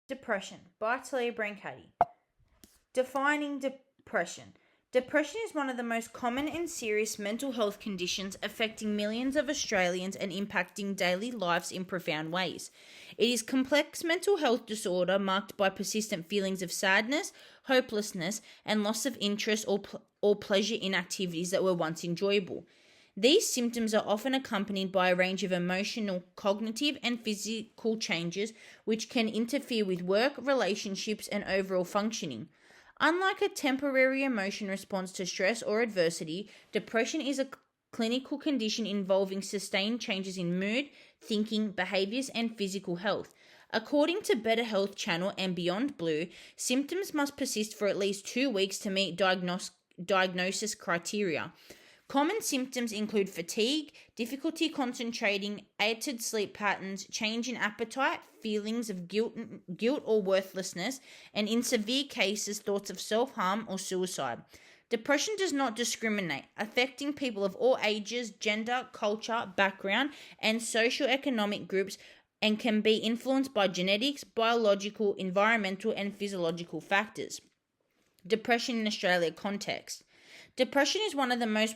Depression by Talia Brancati. Defining depression. Depression is one of the most common and serious mental health conditions affecting millions of Australians and impacting daily lives in profound ways. It is a complex mental health disorder marked by persistent feelings of sadness, hopelessness, and loss of interest or pleasure in activities that were once enjoyable. These symptoms are often accompanied by a range of emotional, cognitive, and physical changes which can interfere with work, relationships, and overall functioning. Unlike a temporary emotion response to stress or adversity, depression is a clinical condition involving sustained changes in mood, thinking, behaviors, and physical health. According to Better Health Channel and Beyond Blue, symptoms must persist for at least 2 weeks to meet diagnosis criteria. Common symptoms include fatigue, difficulty concentrating, altered sleep patterns, change in appetite, feelings of guilt or worthlessness, and in severe cases, thoughts of self-harm or suicide. Depression does not discriminate, affecting people of all ages, gender, culture, background, and socioeconomic groups, and can be influenced by genetics, biological, environmental, and physiological factors. Depression in Australia context. Depression is one of the most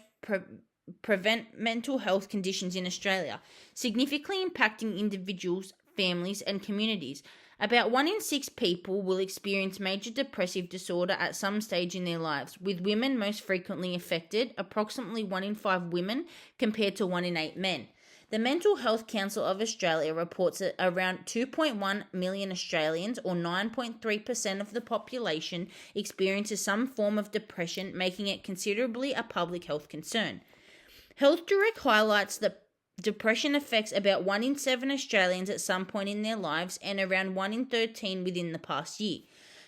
prevent mental health conditions in Australia, significantly impacting individuals, families, and communities. About 1 in 6 people will experience major depressive disorder at some stage in their lives, with women most frequently affected, approximately 1 in 5 women compared to 1 in 8 men. The Mental Health Council of Australia reports that around 2.1 million Australians, or 9.3% of the population, experiences some form of depression, making it considerably a public health concern. Health Direct highlights that depression affects about 1 in 7 Australians at some point in their lives and around 1 in 13 within the past year.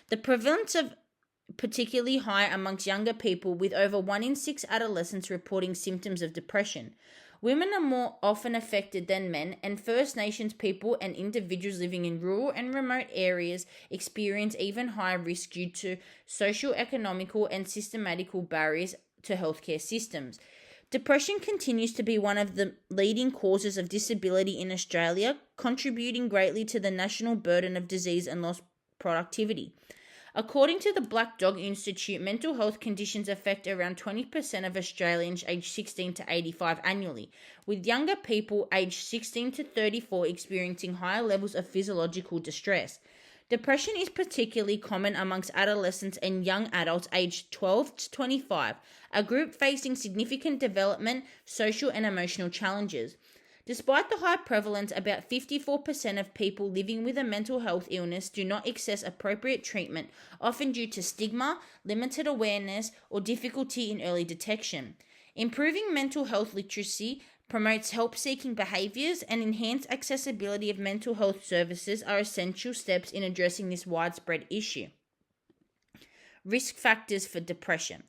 The prevalence of particularly high amongst younger people, with over 1 in 6 adolescents reporting symptoms of depression. Women are more often affected than men, and First Nations people and individuals living in rural and remote areas experience even higher risk due to socio-economical and systematical barriers to healthcare systems. Depression continues to be one of the leading causes of disability in Australia, contributing greatly to the national burden of disease and lost productivity. According to the Black Dog Institute, mental health conditions affect around 20% of Australians aged 16 to 85 annually, with younger people aged 16 to 34 experiencing higher levels of physiological distress. Depression is particularly common amongst adolescents and young adults aged 12 to 25, a group facing significant development, social, and emotional challenges. Despite the high prevalence, about 54% of people living with a mental health illness do not access appropriate treatment, often due to stigma, limited awareness, or difficulty in early detection. Improving mental health literacy promotes help-seeking behaviors, and enhanced accessibility of mental health services are essential steps in addressing this widespread issue. Risk factors for depression.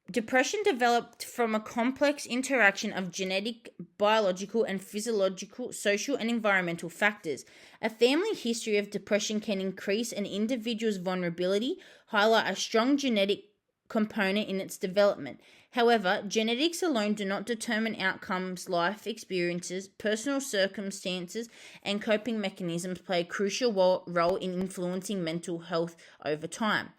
Depression developed from a complex interaction of genetic, biological, and physiological, social, and environmental factors. A family history of depression can increase an individual's vulnerability, highlight a strong genetic component in its development. However, genetics alone do not determine outcomes. Life experiences, personal circumstances, and coping mechanisms play a crucial role in influencing mental health over time.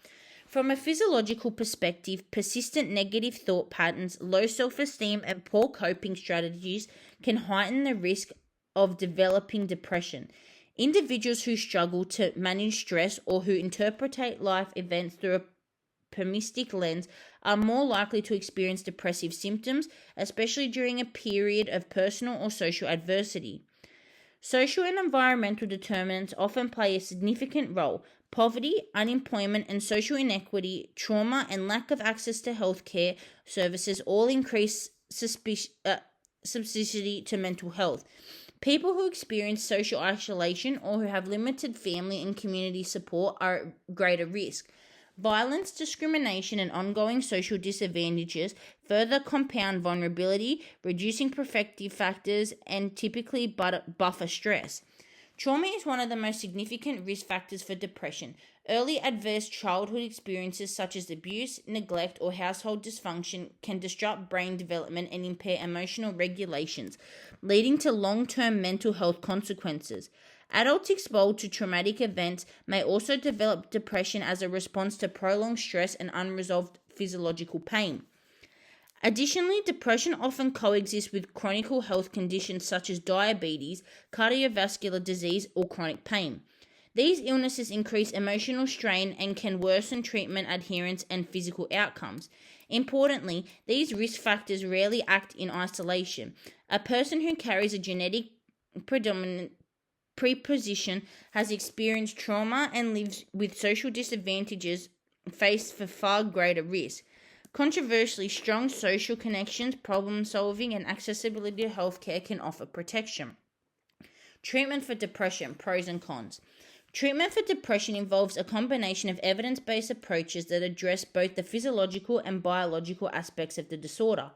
From a physiological perspective, persistent negative thought patterns, low self-esteem, and poor coping strategies can heighten the risk of developing depression. Individuals who struggle to manage stress or who interpret life events through a pessimistic lens are more likely to experience depressive symptoms, especially during a period of personal or social adversity. Social and environmental determinants often play a significant role. Poverty, unemployment, and social inequity, trauma, and lack of access to healthcare services all increase susceptibility to mental health. People who experience social isolation or who have limited family and community support are at greater risk. Violence, discrimination, and ongoing social disadvantages further compound vulnerability, reducing protective factors and typically buffer stress. Trauma is one of the most significant risk factors for depression. Early adverse childhood experiences such as abuse, neglect, or household dysfunction can disrupt brain development and impair emotional regulations, leading to long-term mental health consequences. Adults exposed to traumatic events may also develop depression as a response to prolonged stress and unresolved physiological pain. Additionally, depression often coexists with chronic health conditions such as diabetes, cardiovascular disease, or chronic pain. These illnesses increase emotional strain and can worsen treatment adherence and physical outcomes. Importantly, these risk factors rarely act in isolation. A person who carries a genetic preposition, has experienced trauma, and lives with social disadvantages face for far greater risk. Controversially, strong social connections, problem solving, and accessibility to healthcare can offer protection. Treatment for depression, pros and cons. Treatment for depression involves a combination of evidence-based approaches that address both the physiological and biological aspects of the disorder.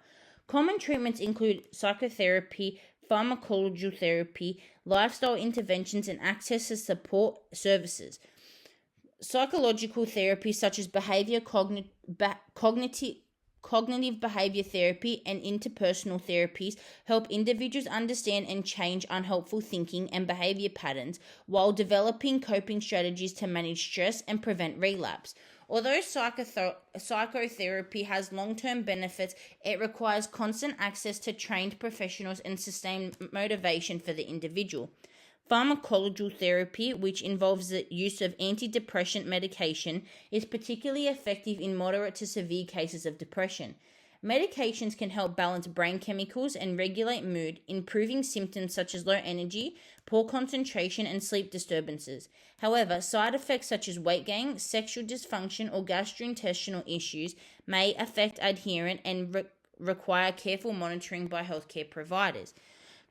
Common treatments include psychotherapy, pharmacological therapy, lifestyle interventions, and access to support services. Psychological therapy such as cognitive behavior therapy and interpersonal therapies help individuals understand and change unhelpful thinking and behavior patterns while developing coping strategies to manage stress and prevent relapse. Although psychotherapy has long-term benefits, it requires constant access to trained professionals and sustained motivation for the individual. Pharmacological therapy, which involves the use of antidepressant medication, is particularly effective in moderate to severe cases of depression. Medications can help balance brain chemicals and regulate mood, improving symptoms such as low energy, poor concentration, and sleep disturbances. However, side effects such as weight gain, sexual dysfunction, or gastrointestinal issues may affect adherence and require careful monitoring by healthcare providers.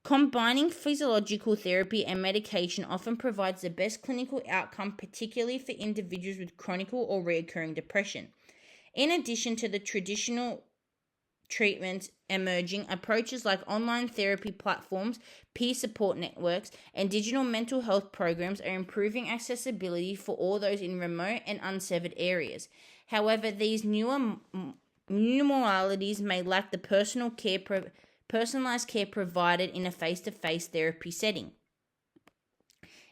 Combining physiological therapy and medication often provides the best clinical outcome, particularly for individuals with chronic or recurring depression. In addition to the traditional treatments emerging, approaches like online therapy platforms, peer support networks, and digital mental health programs are improving accessibility for all those in remote and unserved areas. However, these new modalities may lack the personalized care provided in a face-to-face therapy setting.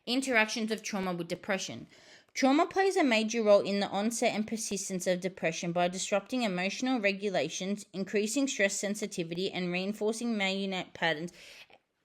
Interactions of trauma with depression. Trauma plays a major role in the onset and persistence of depression by disrupting emotional regulations, increasing stress sensitivity, and reinforcing management patterns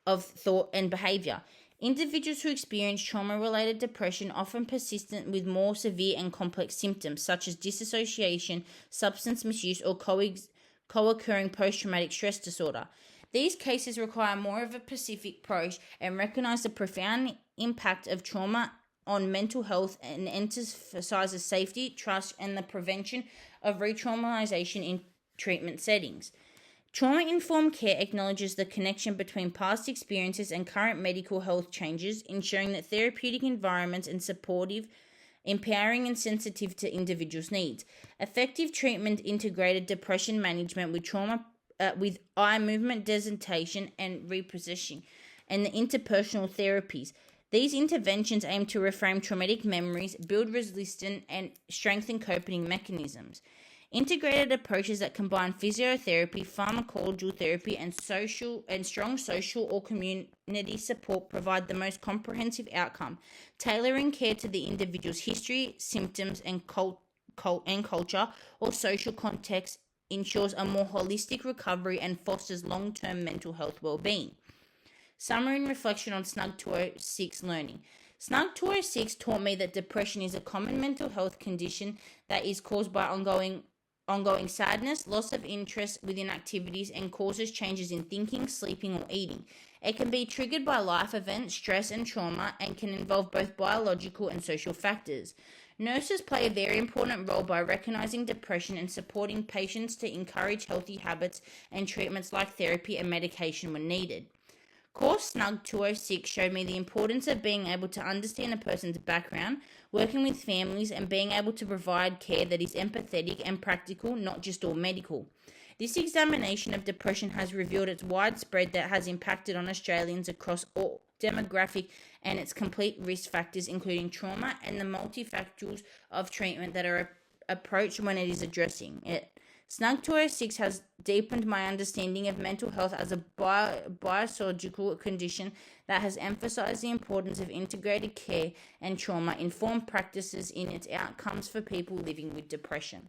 of thought and behavior. Individuals who experience trauma-related depression often persist with more severe and complex symptoms such as dissociation, substance misuse, or co-occurring post-traumatic stress disorder. These cases require more of a specific approach and recognize the profound impact of trauma on mental health and emphasizes safety, trust, and the prevention of re-traumatization in treatment settings. Trauma-informed care acknowledges the connection between past experiences and current medical health changes, ensuring that therapeutic environments are supportive, empowering, and sensitive to individuals' needs. Effective treatment integrated depression management with eye movement desensitization and repositioning, and the interpersonal therapies. These interventions aim to reframe traumatic memories, build resilience, and strengthen coping mechanisms. Integrated approaches that combine physiotherapy, pharmacological therapy, and strong social or community support provide the most comprehensive outcome. Tailoring care to the individual's history, symptoms, and culture or social context ensures a more holistic recovery and fosters long-term mental health well-being. Summary and reflection on SNUG 206 learning. SNUG 206 taught me that depression is a common mental health condition that is caused by ongoing sadness, loss of interest within activities, and causes changes in thinking, sleeping, or eating. It can be triggered by life events, stress, and trauma, and can involve both biological and social factors. Nurses play a very important role by recognizing depression and supporting patients to encourage healthy habits and treatments like therapy and medication when needed. Course SNUG 206 showed me the importance of being able to understand a person's background, working with families, and being able to provide care that is empathetic and practical, not just all medical. This examination of depression has revealed its widespread that has impacted on Australians across all demographic and its complete risk factors, including trauma and the multifactors of treatment that are approached when it is addressing it. Snug 206 has deepened my understanding of mental health as a biological condition that has emphasized the importance of integrated care and trauma-informed practices in its outcomes for people living with depression.